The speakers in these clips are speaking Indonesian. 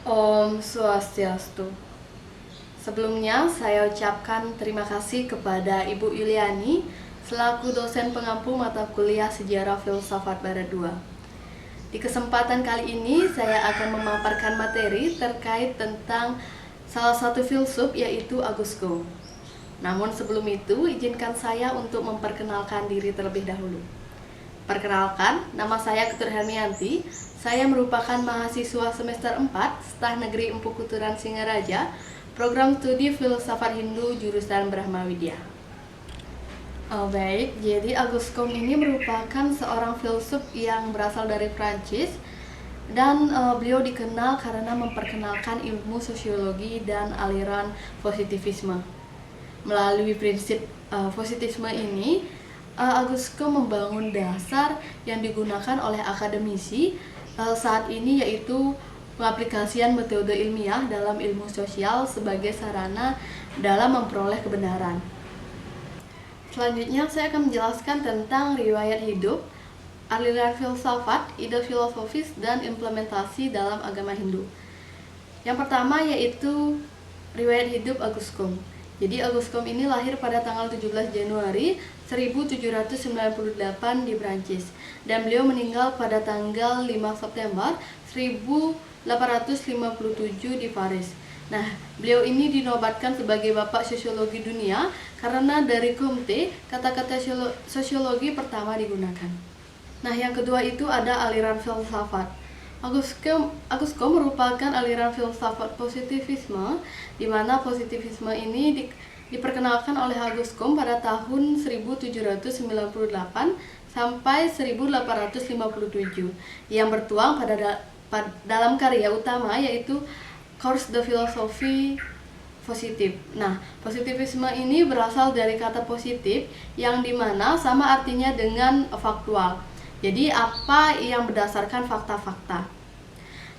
Om Swastiastu. Sebelumnya saya ucapkan terima kasih kepada Ibu Yuliani selaku dosen pengampu mata kuliah Sejarah Filsafat Barat 2. Di kesempatan kali ini saya akan memaparkan materi terkait tentang salah satu filsuf yaitu Auguste Comte. Namun sebelum itu izinkan saya untuk memperkenalkan diri terlebih dahulu. Perkenalkan, nama saya Ketur Hermianti. Saya merupakan mahasiswa semester 4 Staf Negeri Empu Kuturan Singaraja, program studi Filsafat Hindu jurusan Brahma Widya. Baik, jadi Auguste Comte ini merupakan seorang filsuf yang berasal dari Prancis dan beliau dikenal karena memperkenalkan ilmu sosiologi dan aliran positivisme. Melalui prinsip positisme ini, Auguste Comte membangun dasar yang digunakan oleh akademisi saat ini, yaitu pengaplikasian metode ilmiah dalam ilmu sosial sebagai sarana dalam memperoleh kebenaran. Selanjutnya saya akan menjelaskan tentang riwayat hidup, aliran filsafat, ide filosofis, dan implementasi dalam agama Hindu. Yang pertama yaitu riwayat hidup Auguste Comte. Jadi Auguste Comte ini lahir pada tanggal 17 Januari 1798 di Prancis dan beliau meninggal pada tanggal 5 September 1857 di Paris. Nah, beliau ini dinobatkan sebagai Bapak Sosiologi Dunia karena dari Comte kata-kata sosiologi pertama digunakan. Nah, yang kedua itu ada aliran filsafat. Auguste Comte merupakan aliran filsafat positivisme, di mana positivisme ini diperkenalkan oleh Auguste Comte pada tahun 1798 sampai 1857 yang bertuang dalam karya utama yaitu Cours de Philosophie Positif. Nah, positivisme ini berasal dari kata positif yang dimana sama artinya dengan faktual. Jadi apa yang berdasarkan fakta-fakta.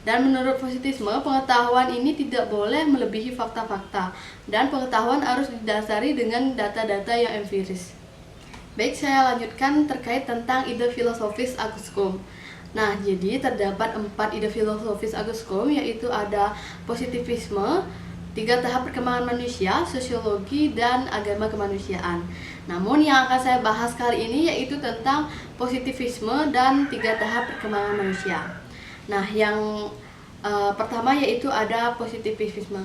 Dan menurut positisme, pengetahuan ini tidak boleh melebihi fakta-fakta dan pengetahuan harus didasari dengan data-data yang empiris. Baik, saya lanjutkan terkait tentang ide filosofis Auguste Comte. Nah, jadi terdapat 4 ide filosofis Auguste Comte, yaitu ada positivisme, 3 tahap perkembangan manusia, sosiologi, dan agama kemanusiaan. Namun yang akan saya bahas kali ini yaitu tentang positivisme dan 3 tahap perkembangan manusia. Nah, yang pertama yaitu ada positivisme.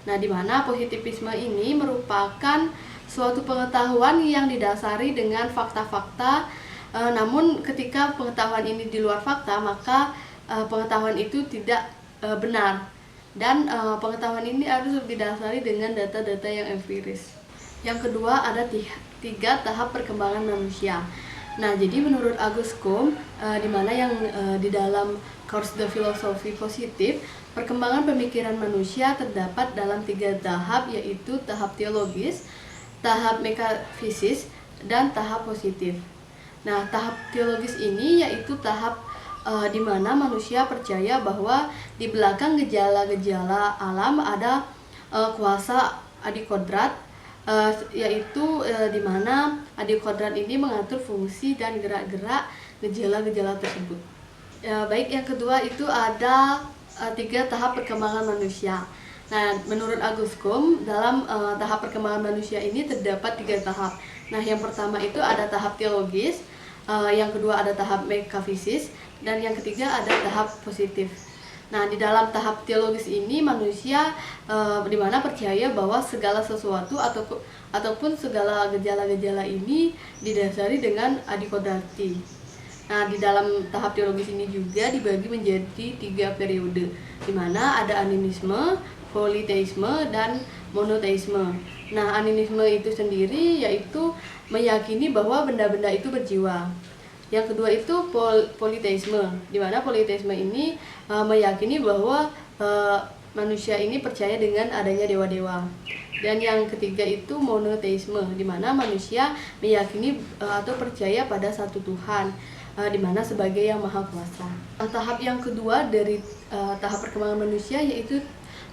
Nah, di mana positivisme ini merupakan suatu pengetahuan yang didasari dengan fakta-fakta. Namun ketika pengetahuan ini di luar fakta, maka pengetahuan itu tidak benar. Dan pengetahuan ini harus didasari dengan data-data yang empiris. Yang kedua ada 3 tahap perkembangan manusia. Nah, jadi menurut Auguste Comte, di mana yang di dalam Cours de Philosophie Positif, perkembangan pemikiran manusia terdapat dalam 3 tahap, yaitu tahap teologis, tahap metafisis, dan tahap positif. Nah, tahap teologis ini yaitu tahap di mana manusia percaya bahwa di belakang gejala-gejala alam ada kuasa adikodrat, yaitu di mana adikodrat ini mengatur fungsi dan gerak-gerak gejala-gejala tersebut. Baik, yang kedua itu ada 3 tahap perkembangan manusia. Nah, menurut Auguste Comte dalam tahap perkembangan manusia ini terdapat 3 tahap. Nah, yang pertama itu ada tahap teologis, yang kedua ada tahap metafisis, dan yang ketiga ada tahap positif. Nah, di dalam tahap teologis ini manusia di mana percaya bahwa segala sesuatu ataupun segala gejala-gejala ini didasari dengan adikodrati. Nah, di dalam tahap teologis ini juga dibagi menjadi 3 periode, di mana ada animisme, politeisme, dan monoteisme. Nah, animisme itu sendiri yaitu meyakini bahwa benda-benda itu berjiwa. Yang kedua itu politeisme, di mana politeisme ini meyakini bahwa manusia ini percaya dengan adanya dewa-dewa. Dan yang ketiga itu monoteisme, di mana manusia meyakini atau percaya pada satu Tuhan, di mana sebagai yang maha kuasa. Tahap yang kedua dari tahap perkembangan manusia yaitu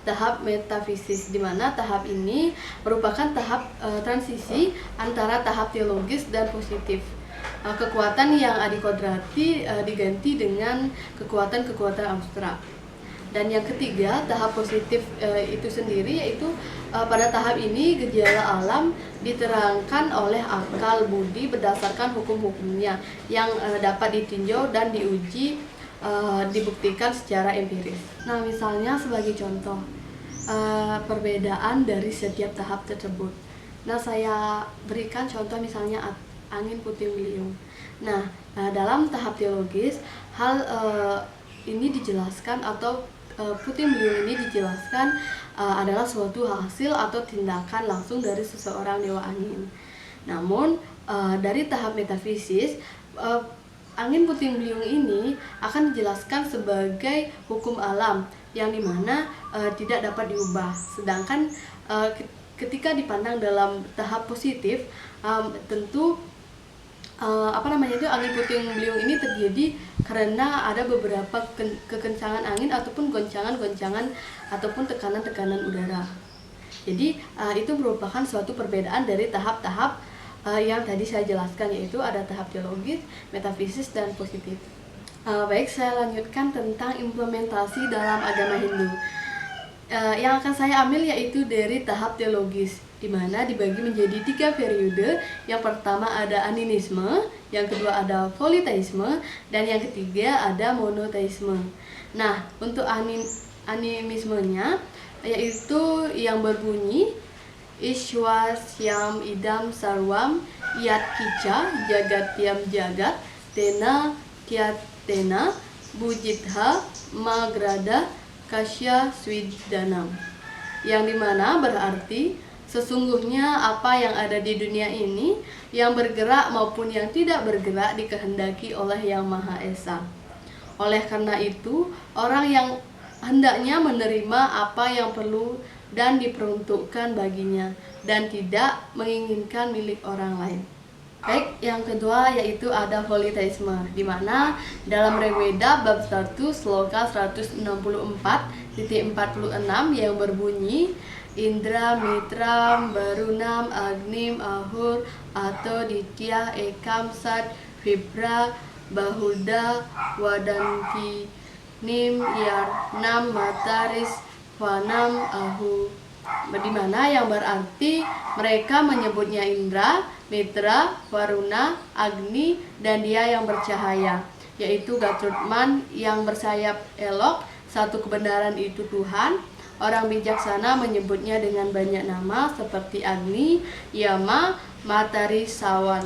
tahap metafisis, di mana tahap ini merupakan tahap transisi antara tahap teologis dan positif. Kekuatan yang adikodrati diganti dengan kekuatan-kekuatan abstrak. Dan yang ketiga, tahap positif itu sendiri yaitu pada tahap ini gejala alam diterangkan oleh akal budi berdasarkan hukum-hukumnya yang dapat ditinjau dan diuji, dibuktikan secara empiris. Nah, misalnya sebagai contoh perbedaan dari setiap tahap tersebut. Nah, saya berikan contoh misalnya angin puting beliung. Nah, dalam tahap teologis hal ini dijelaskan atau puting beliung ini dijelaskan adalah suatu hasil atau tindakan langsung dari seseorang dewa angin. Namun dari tahap metafisis, angin puting beliung ini akan dijelaskan sebagai hukum alam yang dimana tidak dapat diubah. Sedangkan ketika dipandang dalam tahap positif, tentu angin puting beliung ini terjadi karena ada beberapa kekencangan angin ataupun goncangan-goncangan ataupun tekanan-tekanan udara. Jadi itu merupakan suatu perbedaan dari tahap-tahap yang tadi saya jelaskan, yaitu ada tahap teologis, metafisis, dan positif. Baik, saya lanjutkan tentang implementasi dalam agama Hindu. Yang akan saya ambil yaitu dari tahap teologis, di mana dibagi menjadi 3 periode. Yang pertama ada animisme, yang kedua ada politeisme, dan yang ketiga ada monoteisme. Nah, untuk animismenya yaitu yang berbunyi Ishwasyam idam sarwam yat kica jagat tiam jagat tena kiatena bujitha magrada kasya swiddanam, yang dimana berarti sesungguhnya apa yang ada di dunia ini, yang bergerak maupun yang tidak bergerak, dikehendaki oleh Yang Maha Esa. Oleh karena itu, orang yang hendaknya menerima apa yang perlu dan diperuntukkan baginya, dan tidak menginginkan milik orang lain. Baik, yang kedua yaitu ada politeisme, di mana dalam Rigveda bab 1 sloka 164.46 yang berbunyi Indra, Mitra, Barunam, Agnim, Ahur, Ato, Ditya, Ekam, Sat, Vibra, Bahuda, Wadanti, Nim, Yarnam, Mataris, Vanam, Ahu, di mana yang berarti mereka menyebutnya Indra, Mitra, Varuna, Agni, dan dia yang bercahaya, yaitu Gatrudman yang bersayap elok. Satu kebenaran itu Tuhan. Orang bijaksana menyebutnya dengan banyak nama seperti Agni, Yama, Matahari, Sawan.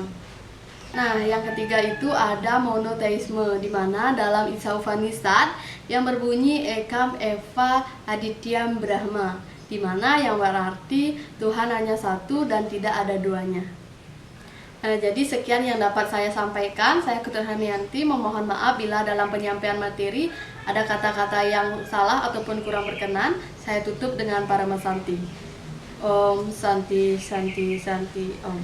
Nah, yang ketiga itu ada monoteisme, di mana dalam Isa Upanishad yang berbunyi Ekam Eva Adityam Brahma, di mana yang berarti Tuhan hanya satu dan tidak ada duanya. Jadi sekian yang dapat saya sampaikan. Saya Ketua Hamianti memohon maaf bila dalam penyampaian materi ada kata-kata yang salah ataupun kurang berkenan. Saya tutup dengan Paramasanti. Om Santi Santi Santi Om.